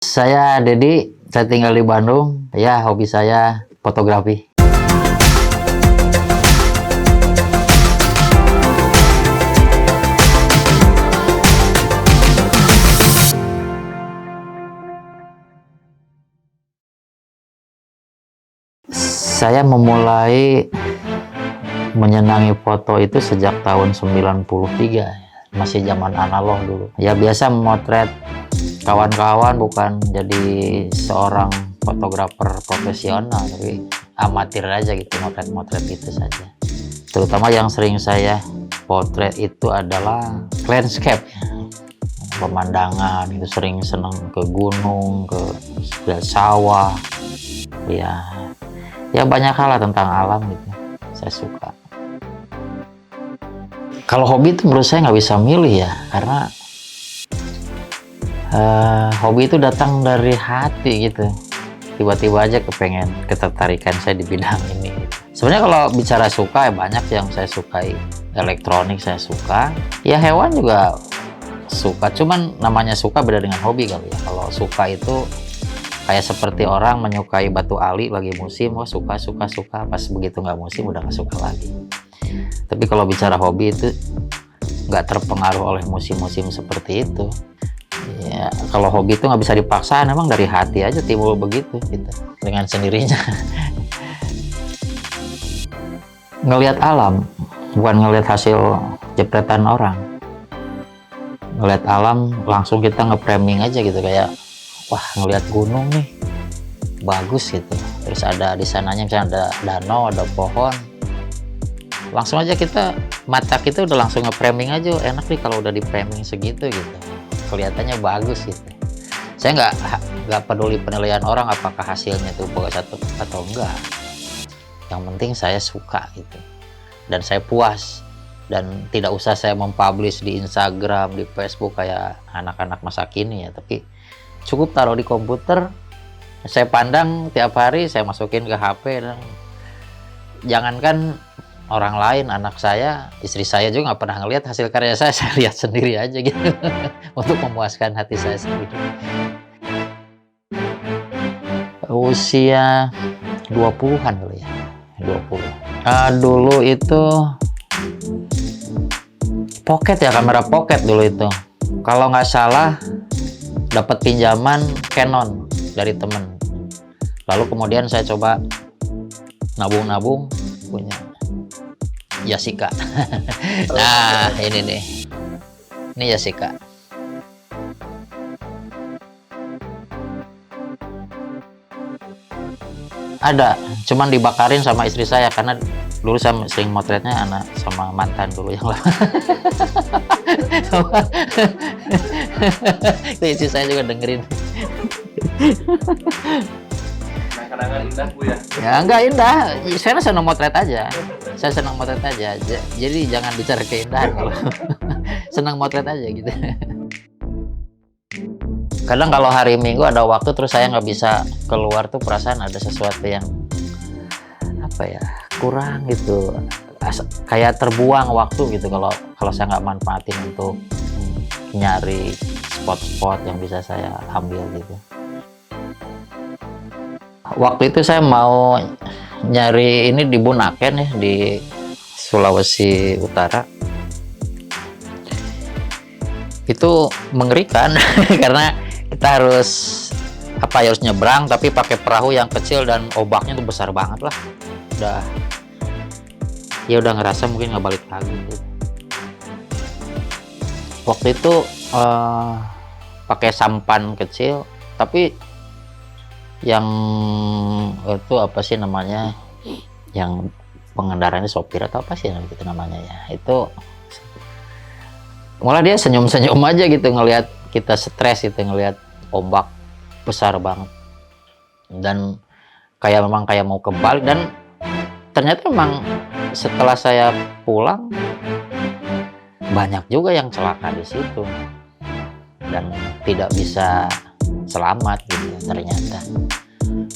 Saya Dedi, saya tinggal di Bandung. Ya, hobi saya fotografi. Saya memulai menyenangi foto itu sejak tahun 93. Masih zaman analog dulu. Ya biasa memotret kawan-kawan, bukan jadi seorang fotografer profesional, tapi amatir aja gitu, motret-motret itu saja. Terutama yang sering saya potret itu adalah landscape, pemandangan. Itu sering seneng ke gunung, ke sawah, ya banyak hal lah tentang alam gitu, saya suka. Kalau hobi itu menurut saya nggak bisa milih ya, karena hobi itu datang dari hati gitu. Tiba-tiba aja ketertarikan saya di bidang ini. Sebenarnya kalau bicara suka ya banyak yang saya sukai. Elektronik saya suka, ya hewan juga suka. Cuman namanya suka beda dengan hobi kali ya. Kalau suka itu kayak seperti orang menyukai batu ali lagi musim, oh suka. Pas begitu nggak musim udah nggak suka lagi. Tapi kalau bicara hobi itu nggak terpengaruh oleh musim-musim seperti itu. Ya, kalau hobi itu nggak bisa dipaksa, memang dari hati aja timbul begitu gitu, dengan sendirinya. Ngelihat alam, bukan ngelihat hasil jepretan orang. Ngelihat alam langsung kita nge-framing aja gitu, kayak wah ngelihat gunung nih bagus gitu, terus ada di sananya misalnya ada danau, ada pohon, langsung aja mata kita udah langsung nge-framing aja, enak nih kalau udah di framing segitu gitu, kelihatannya bagus gitu. Saya nggak peduli penilaian orang apakah hasilnya itu bagus atau enggak, yang penting saya suka gitu dan saya puas, dan tidak usah saya mempublish di Instagram, di Facebook kayak anak-anak masa kini ya, tapi cukup taruh di komputer, saya pandang tiap hari, saya masukin ke HP, dan jangankan orang lain, anak saya, istri saya juga nggak pernah ngelihat hasil karya saya lihat sendiri aja gitu. Untuk memuaskan hati saya sendiri. Usia 20-an dulu ya, 20. Dulu itu pocket ya, kamera pocket dulu itu. Kalau nggak salah dapat pinjaman Canon dari temen, lalu kemudian saya coba nabung punya Yashica. Nah ini nih, ini Yashica. Ada, cuman dibakarin sama istri saya karena dulu saya sering motretnya anak sama mantan dulu yang lama. Itu istri saya juga dengerin. Kenangan indah Bu ya? Ya enggak indah, saya senang motret aja. Saya senang motret aja. Jadi jangan bicara keindahan kalau senang motret aja gitu. Kadang kalau hari Minggu ada waktu terus saya nggak bisa keluar tuh, perasaan ada sesuatu yang apa ya, kurang gitu, kayak terbuang waktu gitu kalau saya nggak manfaatin untuk nyari spot-spot yang bisa saya ambil gitu. Waktu itu saya mau nyari ini di Bunaken ya, di Sulawesi Utara. Itu mengerikan karena kita harus harus nyebrang tapi pakai perahu yang kecil dan ombaknya tuh besar banget lah. Udah ngerasa mungkin nggak balik lagi gitu. Waktu itu pakai sampan kecil, tapi yang itu apa sih namanya, yang pengendaranya sopir atau apa sih gitu namanya ya, itu malah dia senyum-senyum aja gitu ngelihat kita stres gitu, ngelihat ombak besar banget, dan memang kayak mau kebalik. Dan ternyata memang setelah saya pulang banyak juga yang celaka di situ dan tidak bisa selamat gitu ternyata.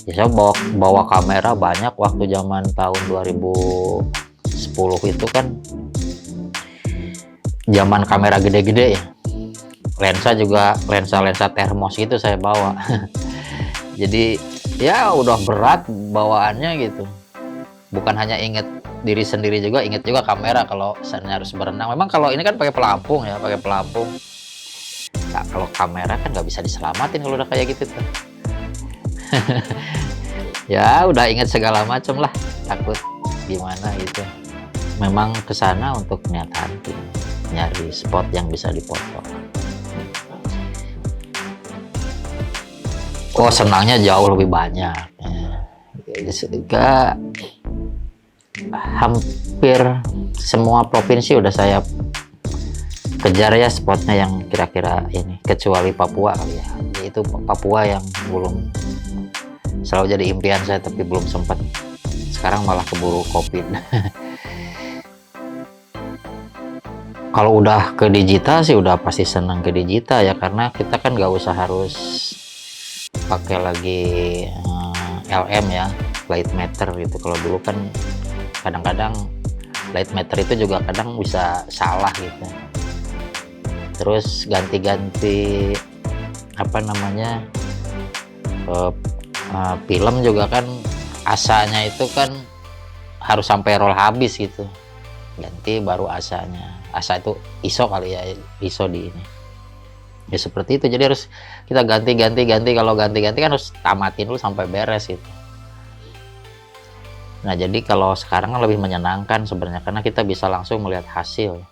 Ya, saya bawa kamera banyak waktu zaman tahun 2010 itu kan zaman kamera gede-gede ya. lensa juga lensa termos gitu saya bawa. Jadi ya udah berat bawaannya gitu. Bukan hanya inget diri sendiri juga, inget juga kamera kalau misalnya harus berenang. Memang kalau ini kan pakai pelampung ya, pakai pelampung. Nah, kalau kamera kan nggak bisa diselamatin kalau udah kayak gitu tuh. Ya udah inget segala macam lah, takut gimana gitu. Memang kesana untuk niat hunting, nyari spot yang bisa dipoto. Oh, senangnya jauh lebih banyak. Ya, hampir semua provinsi udah saya kejar ya spotnya yang kira-kira ini, kecuali Papua kali ya. Itu Papua yang belum, selalu jadi impian saya tapi belum sempat. Sekarang malah keburu COVID. Kalau udah ke digital sih udah pasti senang ke digital ya, karena kita kan nggak usah harus pakai lagi LM ya, light meter gitu. Kalau dulu kan kadang-kadang light meter itu juga kadang bisa salah gitu. Terus ganti-ganti apa namanya film juga kan, asanya itu kan harus sampai roll habis gitu, ganti baru asanya. Asa itu ISO kali ya, ISO di ini ya, seperti itu. Jadi harus kita ganti-ganti. Kalau ganti-ganti kan harus tamatin dulu sampai beres gitu. Nah, jadi kalau sekarang kan lebih menyenangkan sebenarnya, karena kita bisa langsung melihat hasil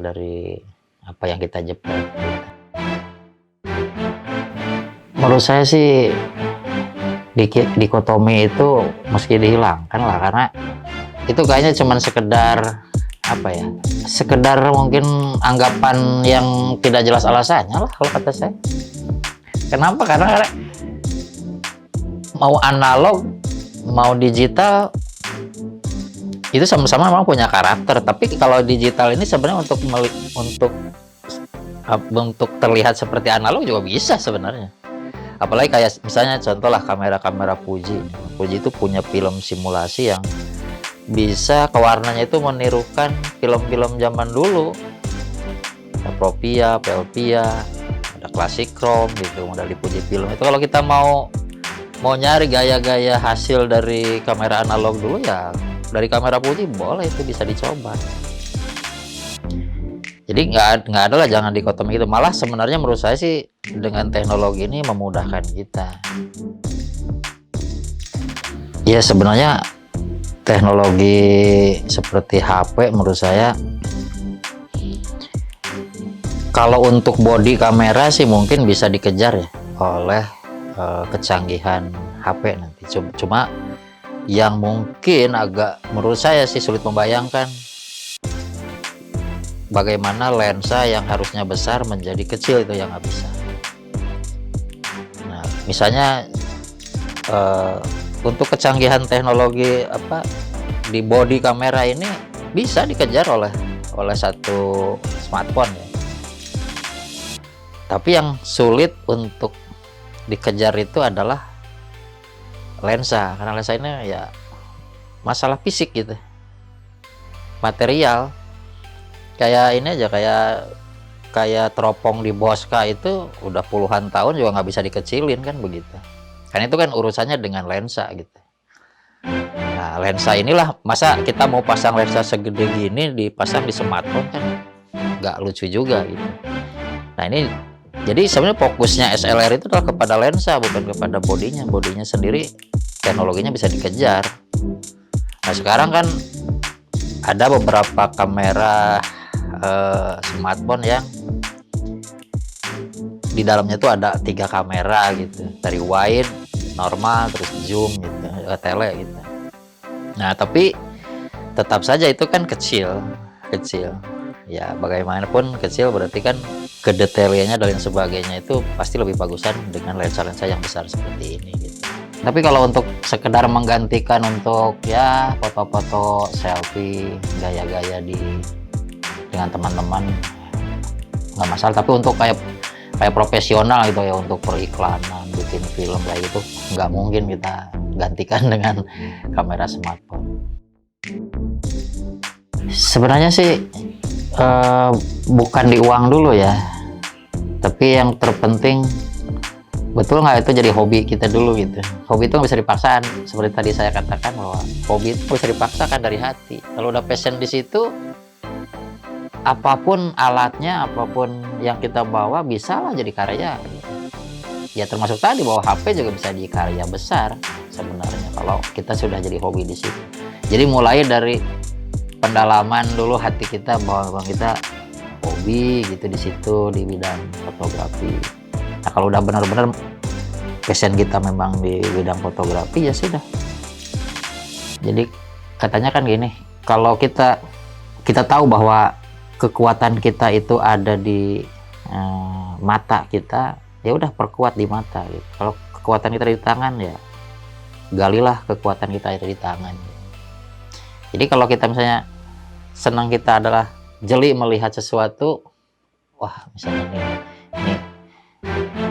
dari apa yang kita jepret gitu. Menurut saya sih dikotomi itu mesti dihilangkan lah, karena itu kayaknya cuman sekedar apa ya, sekedar mungkin anggapan yang tidak jelas alasannya lah kalau kata saya. Kenapa? Karena mau analog mau digital itu sama-sama memang punya karakter, tapi kalau digital ini sebenarnya untuk terlihat seperti analog juga bisa sebenarnya. Apalagi kayak misalnya contohlah kamera Fuji itu punya film simulasi yang bisa kewarnanya itu menirukan film-film zaman dulu. Ada Propia, Pelpia, ada Classic Chrome gitu, modal di Fuji film itu. Kalau kita mau nyari gaya-gaya hasil dari kamera analog dulu ya, dari kamera Fuji boleh, itu bisa dicoba. Jadi nggak ada lah, jangan dikotomi gitu. Malah sebenarnya menurut saya sih dengan teknologi ini memudahkan kita. Ya sebenarnya teknologi seperti HP menurut saya, kalau untuk body kamera sih mungkin bisa dikejar ya oleh kecanggihan HP nanti. Cuma yang mungkin agak menurut saya sih sulit membayangkan, bagaimana lensa yang harusnya besar menjadi kecil, itu yang nggak bisa. Nah, misalnya untuk kecanggihan teknologi apa di body kamera ini bisa dikejar oleh satu smartphone ya. Tapi yang sulit untuk dikejar itu adalah lensa, karena lensa ini ya masalah fisik gitu, material. Kayak ini aja, kayak teropong di Bosca itu udah puluhan tahun juga nggak bisa dikecilin kan begitu. Kan itu kan urusannya dengan lensa gitu. Nah, lensa inilah, masa kita mau pasang lensa segede gini dipasang di smartphone kan nggak lucu juga gitu. Nah ini jadi sebenarnya fokusnya SLR itu adalah kepada lensa, bukan kepada bodinya. Bodinya sendiri teknologinya bisa dikejar. Nah sekarang kan ada beberapa kamera smartphone yang di dalamnya tuh ada 3 kamera gitu, dari wide, normal, terus zoom gitu, tele gitu. Nah tapi tetap saja itu kan kecil ya, bagaimanapun kecil berarti kan kedetailannya dan sebagainya itu pasti lebih bagusan dengan lensa-lensa yang besar seperti ini gitu. Tapi kalau untuk sekedar menggantikan untuk ya foto-foto selfie gaya-gaya dengan teman-teman nggak masalah. Tapi untuk kayak profesional gitu ya, untuk periklanan, bikin film kayak gitu, nggak mungkin kita gantikan dengan kamera smartphone. Sebenarnya sih bukan di uang dulu ya, Tapi yang terpenting, betul nggak itu jadi hobi kita dulu gitu. Hobi itu nggak bisa dipaksakan. Seperti tadi saya katakan bahwa hobi itu bisa dipaksakan dari hati. Kalau udah passion di situ, apapun alatnya, apapun yang kita bawa, bisa lah jadi karya. Ya termasuk tadi bahwa HP juga bisa jadi karya besar sebenarnya kalau kita sudah jadi hobi di situ. Jadi mulai dari pendalaman dulu hati kita bahwa kita hobi gitu di situ di bidang fotografi. Nah kalau udah benar-benar passion kita memang di bidang fotografi, ya sudah. Jadi katanya kan gini, kalau kita tahu bahwa kekuatan kita itu ada di mata kita, ya udah perkuat di mata gitu. Kalau kekuatan kita di tangan, ya galilah kekuatan kita ada di tangan. Jadi kalau kita misalnya senang kita adalah jeli melihat sesuatu, wah misalnya ini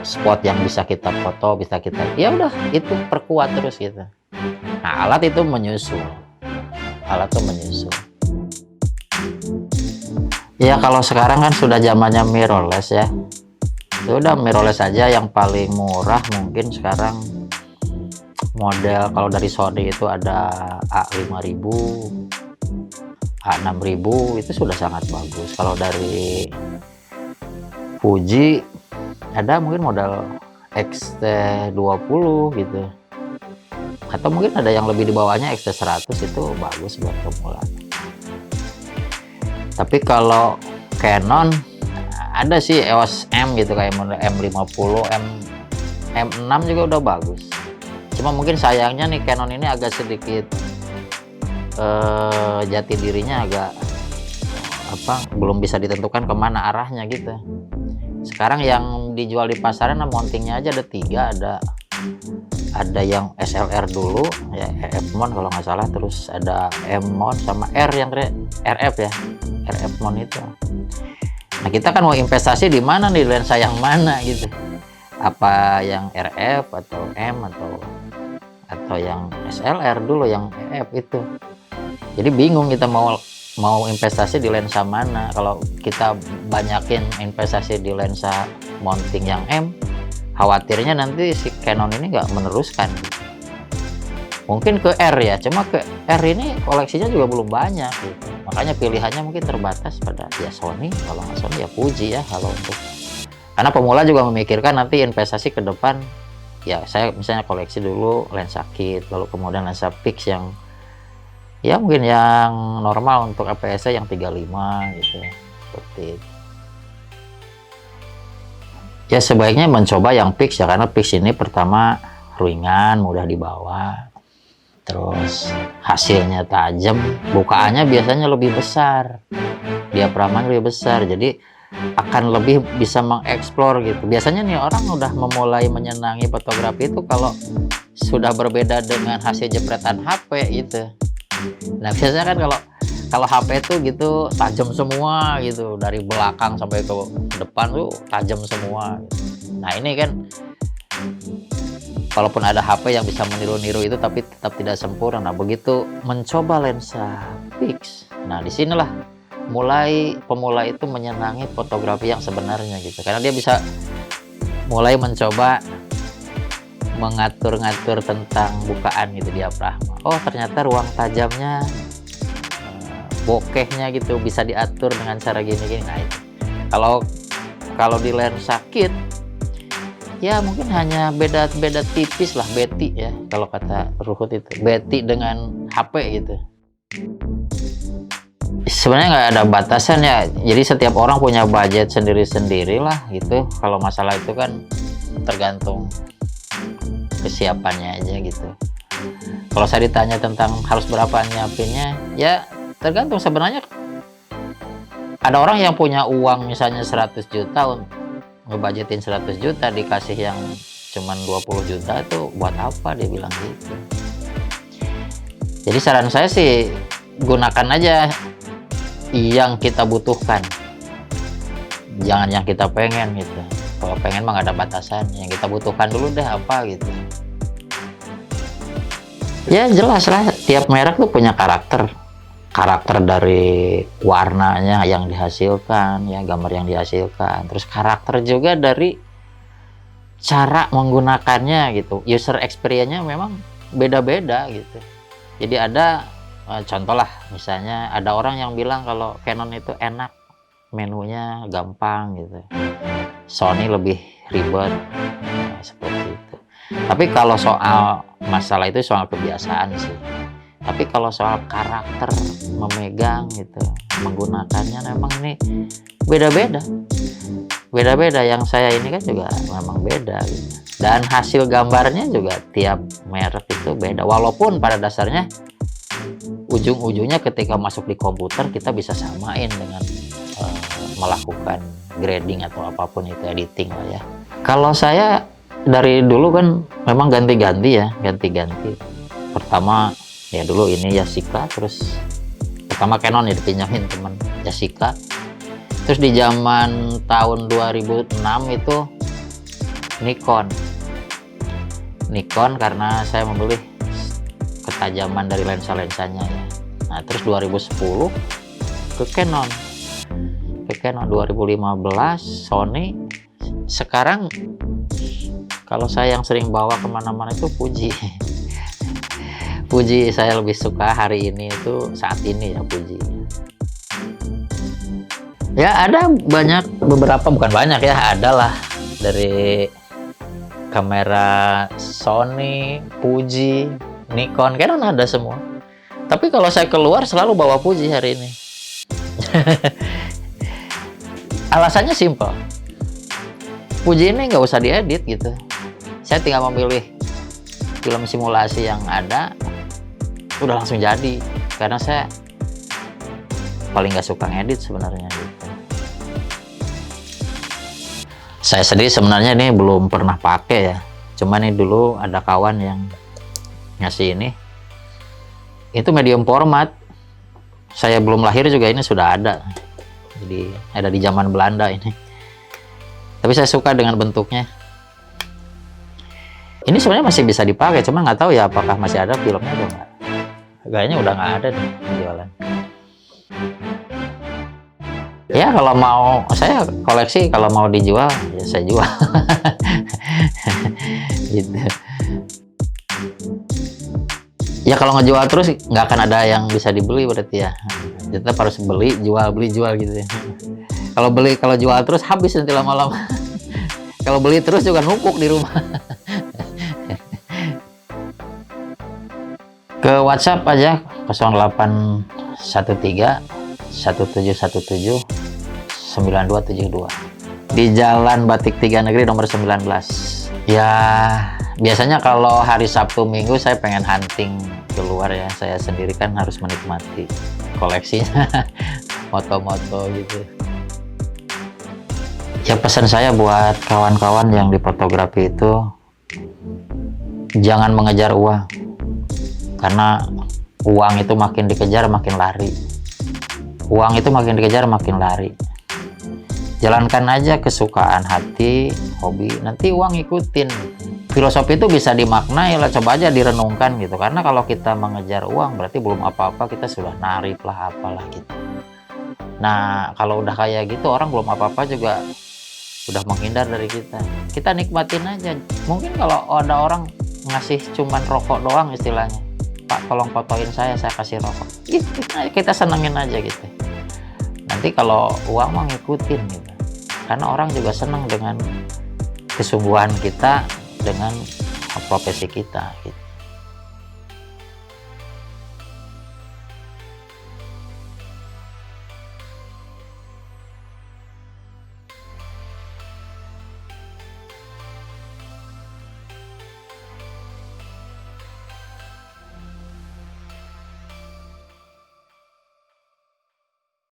spot yang bisa kita foto, bisa kita, ya udah itu perkuat terus gitu. Nah alat itu menyusul, ya kalau sekarang kan sudah zamannya mirrorless ya, sudah mirrorless saja yang paling murah mungkin sekarang. Model kalau dari Sony itu ada A5000, A6000, itu sudah sangat bagus. Kalau dari Fuji ada mungkin model XT20 gitu, atau mungkin ada yang lebih di bawahnya XT100, itu bagus buat pemula. Tapi kalau Canon ada sih EOS M gitu, kayak model M50, M6 juga udah bagus. Cuma mungkin sayangnya nih Canon ini agak sedikit jati dirinya agak belum bisa ditentukan kemana arahnya gitu. Sekarang yang dijual di pasaran mountingnya aja ada 3, ada yang SLR dulu ya, EF mount kalau nggak salah, terus ada M mount sama R yang RF ya, RF mount itu. Nah kita kan mau investasi di mana nih, lensa yang mana gitu, apa yang RF atau M atau yang SLR dulu yang EF itu. Jadi bingung kita mau investasi di lensa mana. Kalau kita banyakin investasi di lensa mounting yang M, khawatirnya nanti si Canon ini nggak meneruskan. Mungkin ke R ya, cuma ke R ini koleksinya juga belum banyak gitu. Makanya pilihannya mungkin terbatas pada ya Sony, kalau nggak Sony ya Fuji ya kalau untuk. Karena pemula juga memikirkan nanti investasi ke depan, ya saya misalnya koleksi dulu lensa kit, lalu kemudian lensa fix yang ya mungkin yang normal untuk APS-nya yang 35 gitu ya, seperti itu. Ya sebaiknya mencoba yang fix ya, karena fix ini pertama ringan, mudah dibawa, terus hasilnya tajam, bukaannya biasanya lebih besar, diafragma lebih besar, jadi akan lebih bisa mengeksplor gitu. Biasanya nih orang udah memulai menyenangi fotografi itu kalau sudah berbeda dengan hasil jepretan HP gitu. Nah biasanya kan kalau HP itu gitu tajam semua gitu, dari belakang sampai ke depan tuh tajam semua gitu. Nah ini kan walaupun ada HP yang bisa meniru-niru itu, tapi tetap tidak sempurna. Nah begitu mencoba lensa fix, nah disinilah mulai pemula itu menyenangi fotografi yang sebenarnya gitu, karena dia bisa mulai mencoba mengatur-ngatur tentang bukaan gitu, diafragma. Oh ternyata ruang tajamnya, bokehnya gitu bisa diatur dengan cara gini-gini. Nah itu kalau di lensa kit ya mungkin hanya beda tipis lah, beti ya kalau kata Ruhut itu, beti dengan HP gitu. Sebenarnya nggak ada batasan ya, jadi setiap orang punya budget sendiri-sendiri lah gitu. Kalau masalah itu kan tergantung kesiapannya aja gitu. Kalau saya ditanya tentang harus berapa nyiapinnya, ya tergantung sebenarnya. Ada orang yang punya uang misalnya 100 juta, ngebudgetin 100 juta, dikasih yang cuman 20 juta itu buat apa, dia bilang gitu. Jadi saran saya sih gunakan aja yang kita butuhkan, jangan yang kita pengen gitu. Kalau pengen mah nggak ada batasan, yang kita butuhkan dulu deh apa gitu. Ya jelas lah tiap merek tuh punya karakter. karakter dari warnanya yang dihasilkan, ya gambar yang dihasilkan, terus karakter juga dari cara menggunakannya gitu, user experience-nya memang beda-beda gitu. Jadi ada contoh lah, misalnya ada orang yang bilang kalau Canon itu enak, menunya gampang gitu, Sony lebih ribet, nah, seperti itu. Tapi kalau soal masalah itu soal kebiasaan sih. Tapi kalau soal karakter memegang gitu, menggunakannya memang ini beda-beda. Beda-beda, yang saya ini kan juga memang beda gitu. Dan hasil gambarnya juga tiap merek itu beda. Walaupun pada dasarnya ujung-ujungnya ketika masuk di komputer kita bisa samain dengan melakukan grading atau apapun itu, editing lah ya. Kalau saya dari dulu kan memang ganti-ganti ya, ganti-ganti. Pertama ya dulu ini Yashica, terus pertama Canon ya dipinjamin teman Yashica, terus di zaman tahun 2006 itu Nikon karena saya membeli ketajaman dari lensa-lensanya ya. Nah terus 2010 ke Canon 2015 Sony, sekarang kalau saya yang sering bawa kemana-mana itu Fuji. Fuji saya lebih suka hari ini itu, saat ini ya, Fuji. Ya ada beberapa, bukan banyak ya, adalah dari kamera Sony, Fuji, Nikon, Canon ada semua. Tapi kalau saya keluar selalu bawa Fuji hari ini. Alasannya simple, Fuji ini nggak usah diedit gitu. Saya tinggal memilih film simulasi yang ada, udah langsung jadi. Karena saya paling nggak suka ngedit sebenarnya gitu. Saya sendiri sebenarnya ini belum pernah pakai ya. Cuman ini dulu ada kawan yang ngasih ini. Itu medium format. Saya belum lahir juga ini sudah ada. Jadi ada di zaman Belanda ini. Tapi saya suka dengan bentuknya. Ini sebenarnya masih bisa dipakai, cuma nggak tahu ya apakah masih ada filmnya atau nggak. Kayaknya udah nggak ada nih jualan. Ya kalau mau, saya koleksi, kalau mau dijual ya saya jual. Gitu. Ya kalau ngejual terus nggak akan ada yang bisa dibeli berarti ya. Tetap harus beli jual gitu ya. Kalau jual terus habis nanti lama-lama. Kalau beli terus juga numpuk di rumah. Ke WhatsApp aja 0813 1717 9272 di Jalan Batik 3 Negeri nomor 19. Ya biasanya kalau hari Sabtu Minggu saya pengen hunting keluar ya, saya sendiri kan harus menikmati koleksinya. Moto-moto gitu ya. Pesan saya buat kawan-kawan yang di fotografi itu, jangan mengejar uang, karena uang itu makin dikejar makin lari. Uang itu makin dikejar makin lari. Jalankan aja kesukaan hati, hobi, nanti uang ikutin. Filosofi itu bisa dimaknai lah, coba aja direnungkan gitu. Karena kalau kita mengejar uang berarti belum apa-apa kita sudah narik lah apalah gitu. Nah kalau udah kayak gitu orang belum apa-apa juga udah menghindar dari kita. Kita nikmatin aja. Mungkin kalau ada orang ngasih cuman rokok doang istilahnya, Pak tolong fotoin saya kasih rokok, kita senengin aja gitu. Nanti kalau uang mau ngikutin gitu, karena orang juga senang dengan kesungguhan kita, dengan profesi kita gitu.